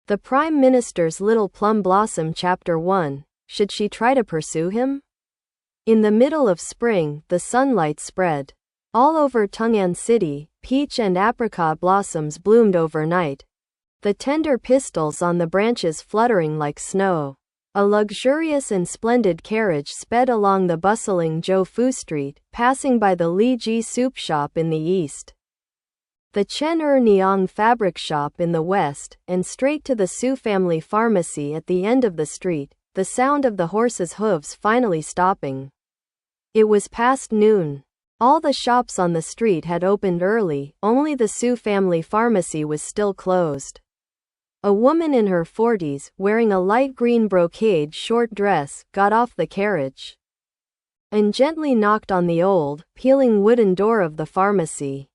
The Prime Minister's Little Plum Blossom Chapter 1. Should she try to pursue him? In the middle of spring, the sunlight spread. All over Tong'an City, peach and apricot blossoms bloomed overnight, the tender pistils on the branches fluttering like snow. A luxurious and splendid carriage sped along the bustling Zhou Street, passing by the Li Ji soup shop in the east, the Chen Niang fabric shop in the west, and straight to the Su family pharmacy at the end of the street, the sound of the horses' hooves finally stopping. It was past noon. All the shops on the street had opened early, only the Su family pharmacy was still closed. A woman in her 40s, wearing a light green brocade short dress, got off the carriage and gently knocked on the old, peeling wooden door of the pharmacy.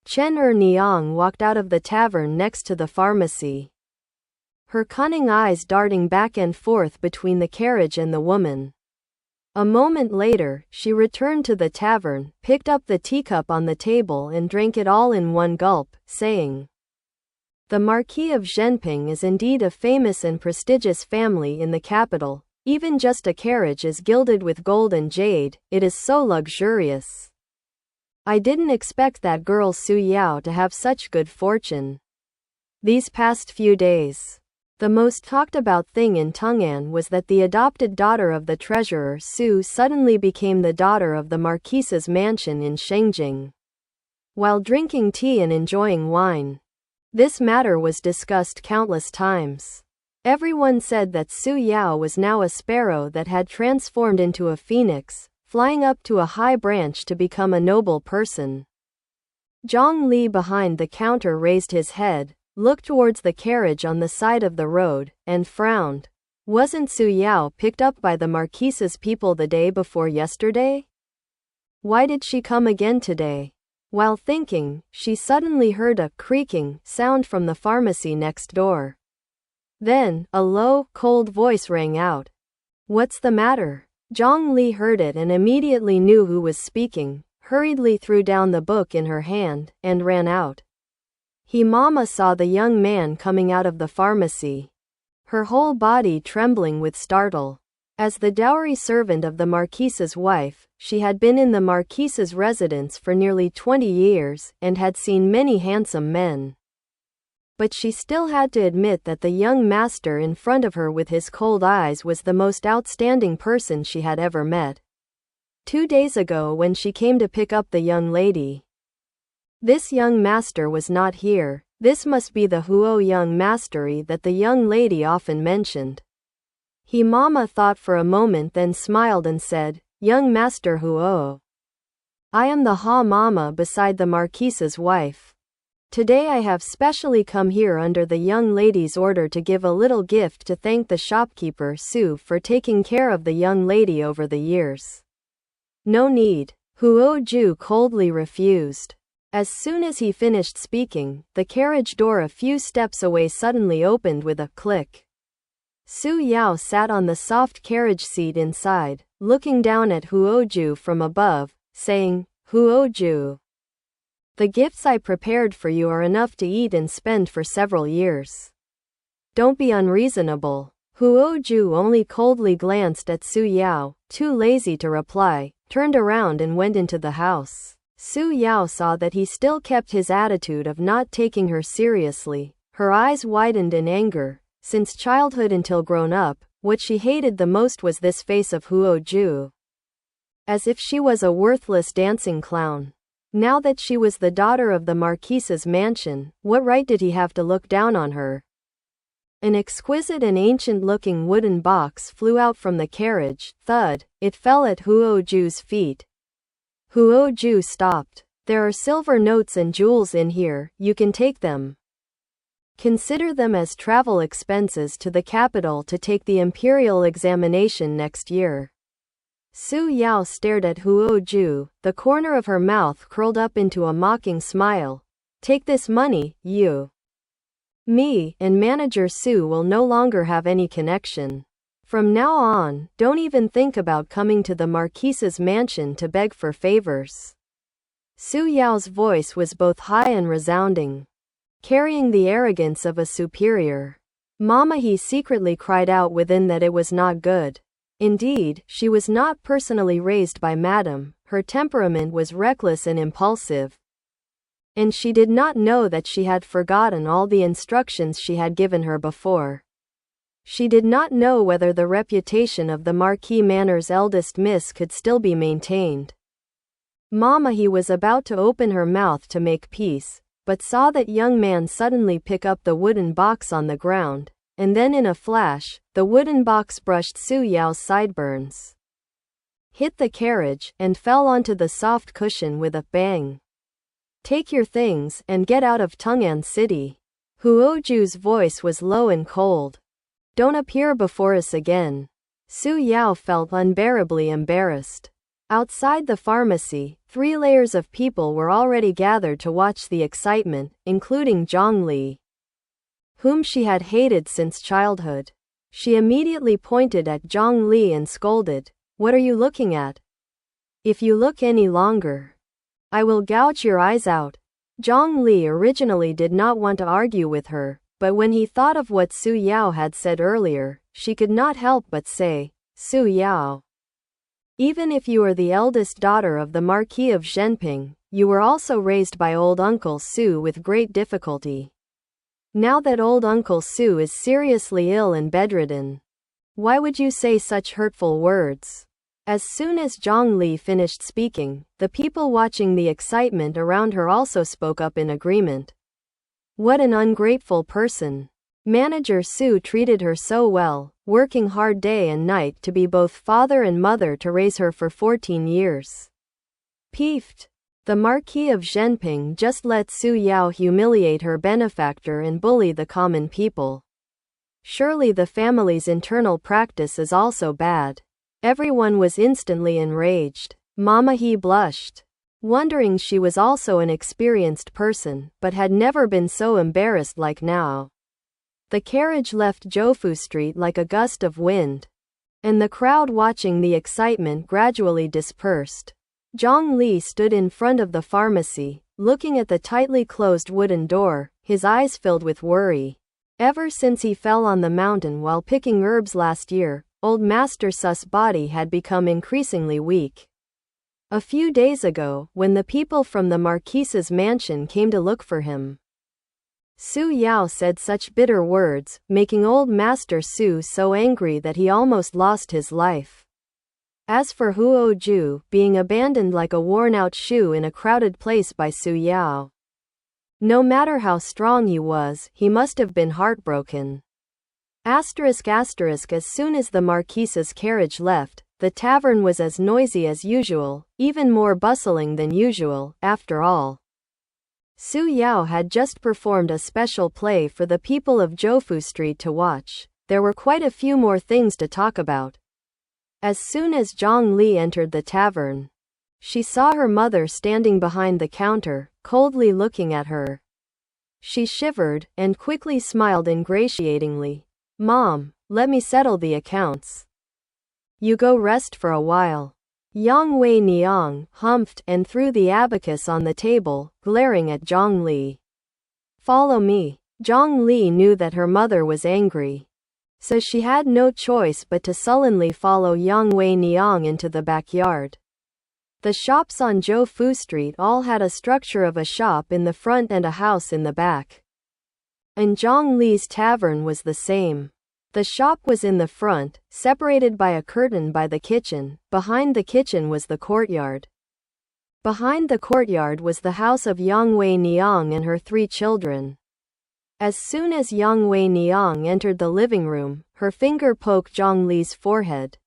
Chen Niang walked out of the tavern next to the pharmacy, her cunning eyes darting back and forth between the carriage and the woman. A moment later, she returned to the tavern, picked up the teacup on the table and drank it all in one gulp, saying, "The Marquis of Zhenping is indeed a famous and prestigious family in the capital. Even just a carriage is gilded with gold and jade, it is so luxurious. I didn't expect that girl Su Yao to have such good fortune." These past few days, the most talked about thing in Tong'an was that the adopted daughter of the treasurer Su suddenly became the daughter of the Marquise's mansion in Shengjing, while drinking tea and enjoying wine. This matter was discussed countless times. Everyone said that Su Yao was now a sparrow that had transformed into a phoenix, flying up to a high branch to become a noble person. Jiang Li behind the counter raised his head, looked towards the carriage on the side of the road, and frowned. Wasn't Su Yao picked up by the Marquise's people the day before yesterday? Why did she come again today? While thinking, she suddenly heard a creaking sound from the pharmacy next door. Then, a low, cold voice rang out. "What's the matter?" Zhang Li heard it and immediately knew who was speaking, hurriedly threw down the book in her hand, and ran out. Mama saw the young man coming out of the pharmacy, her whole body trembling with startle. As the dowry servant of the Marquise's wife, she had been in the Marquise's residence for nearly 20 years, and had seen many handsome men. But she still had to admit that the young master in front of her with his cold eyes was the most outstanding person she had ever met. 2 days ago when she came to pick up the young lady, this young master was not here. This must be the Huo young mastery that the young lady often mentioned. Mama thought for a moment, then smiled and said, "Young Master Huo. I am the Ha Mama beside the Marquise's wife. Today I have specially come here under the young lady's order to give a little gift to thank the shopkeeper Su for taking care of the young lady over the years." "No need," Huo Jue coldly refused. As soon as he finished speaking, the carriage door a few steps away suddenly opened with a click. Su Yao sat on the soft carriage seat inside, looking down at Huo Jue from above, saying, "Huo Jue, the gifts I prepared for you are enough to eat and spend for several years. Don't be unreasonable." Huo Jue only coldly glanced at Su Yao, too lazy to reply, turned around and went into the house. Su Yao saw that he still kept his attitude of not taking her seriously. Her eyes widened in anger. Since childhood until grown up, what she hated the most was this face of Huo Jue. As if she was a worthless dancing clown. Now that she was the daughter of the Marquise's mansion, what right did he have to look down on her? An exquisite and ancient-looking wooden box flew out from the carriage. Thud! It fell at Huo Jue's feet. Huo Jue stopped. "There are silver notes and jewels in here, you can take them. Consider them as travel expenses to the capital to take the imperial examination next year." Su Yao stared at Huo Jue, the corner of her mouth curled up into a mocking smile. "Take this money, you. Me and Manager Su will no longer have any connection. From now on, don't even think about coming to the Marquise's mansion to beg for favors." Su Yao's voice was both high and resounding, carrying the arrogance of a superior. Mama He secretly cried out within that it was not good. Indeed, she was not personally raised by Madam, her temperament was reckless and impulsive. And she did not know that she had forgotten all the instructions she had given her before. She did not know whether the reputation of the Marquis Manor's eldest miss could still be maintained. Mama He was about to open her mouth to make peace, but saw that young man suddenly pick up the wooden box on the ground, and then in a flash, the wooden box brushed Su Yao's sideburns, hit the carriage, and fell onto the soft cushion with a bang. Take your things, and get out of Tong'an City. Huo Jue's voice was low and cold. Don't appear before us again. Su Yao felt unbearably embarrassed. Outside the pharmacy, 3 layers of people were already gathered to watch the excitement, including Zhang Li, whom she had hated since childhood. She immediately pointed at Zhang Li and scolded, "What are you looking at? If you look any longer, I will gouge your eyes out." Zhang Li originally did not want to argue with her, but when he thought of what Su Yao had said earlier, she could not help but say, "Su Yao, even if you are the eldest daughter of the Marquis of Zhenping, you were also raised by old Uncle Su with great difficulty. Now that old Uncle Su is seriously ill and bedridden, why would you say such hurtful words?" As soon as Zhang Li finished speaking, the people watching the excitement around her also spoke up in agreement. What an ungrateful person. Manager Su treated her so well, working hard day and night to be both father and mother to raise her for 14 years. Peeved, the Marquis of Zhenping just let Su Yao humiliate her benefactor and bully the common people. Surely the family's internal practice is also bad. Everyone was instantly enraged. Mama He blushed, wondering she was also an experienced person, but had never been so embarrassed like now. The carriage left Zhoufu Street like a gust of wind, and the crowd watching the excitement gradually dispersed. Zhang Li stood in front of the pharmacy, looking at the tightly closed wooden door, his eyes filled with worry. Ever since he fell on the mountain while picking herbs last year, old Master Su's body had become increasingly weak. A few days ago, when the people from the Marquise's mansion came to look for him, Su Yao said such bitter words, making old Master Su so angry that he almost lost his life. As for Huo Jue, being abandoned like a worn-out shoe in a crowded place by Su Yao, no matter how strong he was, he must have been heartbroken. As soon as the Marquise's carriage left, the tavern was as noisy as usual, even more bustling than usual. After all, Su Yao had just performed a special play for the people of Zhoufu Street to watch. There were quite a few more things to talk about. As soon as Zhang Li entered the tavern, she saw her mother standing behind the counter, coldly looking at her. She shivered, and quickly smiled ingratiatingly. "Mom, let me settle the accounts. You go rest for a while." Yang Wei Niang humphed and threw the abacus on the table, glaring at Zhang Li. "Follow me." Zhang Li knew that her mother was angry, so she had no choice but to sullenly follow Yang Wei Niang into the backyard. The shops on Zhoufu Street all had a structure of a shop in the front and a house in the back. And Zhang Li's tavern was the same. The shop was in the front, separated by a curtain by the kitchen. Behind the kitchen was the courtyard. Behind the courtyard was the house of Yang Wei Niang and her 3 children. As soon as Yang Wei Niang entered the living room, her finger poked Zhang Li's forehead.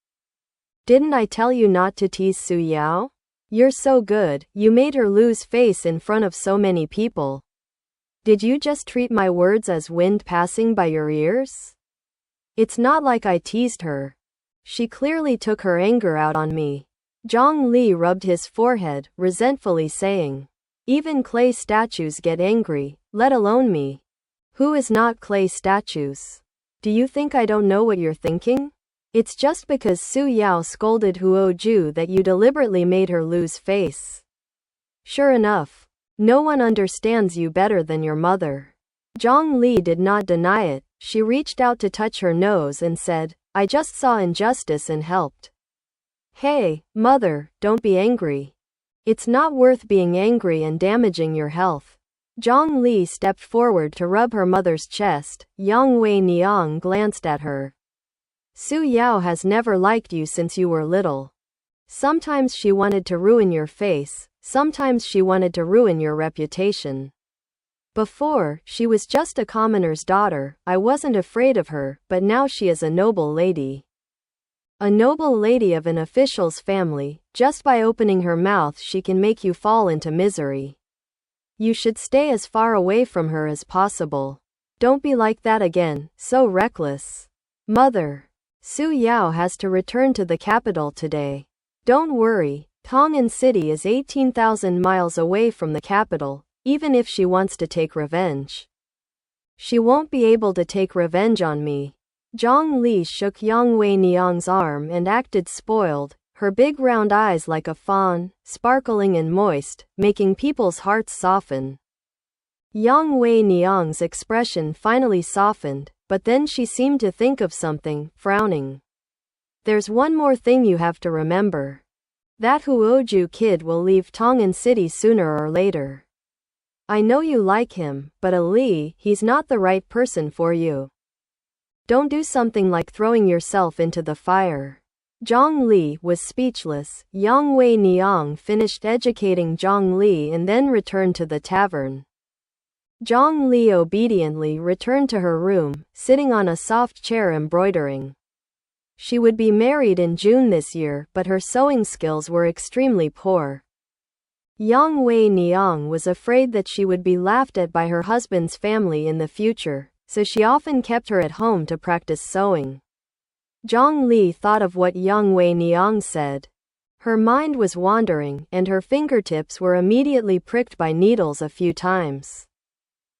"Didn't I tell you not to tease Su Yao? You're so good, you made her lose face in front of so many people. Did you just treat my words as wind passing by your ears? It's not like I teased her. She clearly took her anger out on me." Zhang Li rubbed his forehead, resentfully saying, "Even clay statues get angry, let alone me. Who is not clay statues? Do you think I don't know what you're thinking? It's just because Su Yao scolded Huo Jue that you deliberately made her lose face. Sure enough, no one understands you better than your mother." Zhang Li did not deny it. She reached out to touch her nose and said, I just saw injustice and helped. Hey, mother, don't be angry. It's not worth being angry and damaging your health. Zhang Li stepped forward to rub her mother's chest. Yang Wei Niang glanced at her. Su Yao has never liked you since you were little. Sometimes she wanted to ruin your face, sometimes she wanted to ruin your reputation. Before, she was just a commoner's daughter. I wasn't afraid of her, but now she is a noble lady. A noble lady of an official's family. Just by opening her mouth she can make you fall into misery. You should stay as far away from her as possible. Don't be like that again, so reckless. Mother. Su Yao has to return to the capital today. Don't worry, Tong'an City is 18,000 miles away from the capital, even if she wants to take revenge. She won't be able to take revenge on me. Zhang Li shook Yang Wei Niang's arm and acted spoiled, her big round eyes like a fawn, sparkling and moist, making people's hearts soften. Yang Wei Niang's expression finally softened, but then she seemed to think of something, frowning. There's one more thing you have to remember. That Huo Jue kid will leave Tong'an City sooner or later. I know you like him, but Ali, he's not the right person for you. Don't do something like throwing yourself into the fire. Zhang Li was speechless. Yang Wei Niang finished educating Zhang Li and then returned to the tavern. Zhang Li obediently returned to her room, sitting on a soft chair embroidering. She would be married in June this year, but her sewing skills were extremely poor. Yang Wei Niang was afraid that she would be laughed at by her husband's family in the future, so she often kept her at home to practice sewing. Zhang Li thought of what Yang Wei Niang said. Her mind was wandering, and her fingertips were immediately pricked by needles a few times.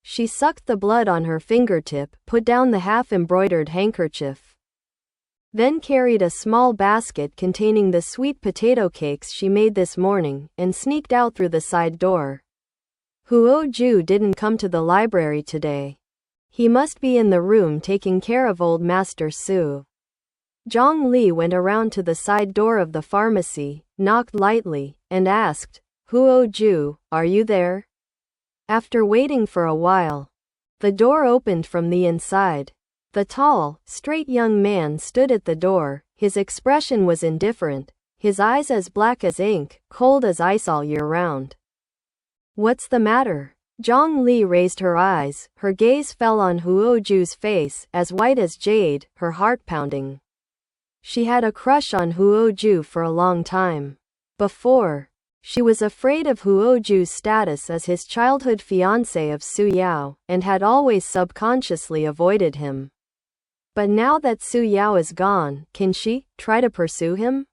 She sucked the blood on her fingertip, put down the half-embroidered handkerchief, then carried a small basket containing the sweet potato cakes she made this morning, and sneaked out through the side door. Huo Jue didn't come to the library today. He must be in the room taking care of old Master Su. Zhang Li went around to the side door of the pharmacy, knocked lightly, and asked, Huo Jue, are you there? After waiting for a while, the door opened from the inside. The tall, straight young man stood at the door. His expression was indifferent, his eyes as black as ink, cold as ice all year round. What's the matter? Zhang Li raised her eyes. Her gaze fell on Huo Jue's face, as white as jade, her heart pounding. She had a crush on Huo Jue for a long time. Before, she was afraid of Huo Jue's status as his childhood fiancé of Su Yao, and had always subconsciously avoided him. But now that Su Yao is gone, can she try to pursue him?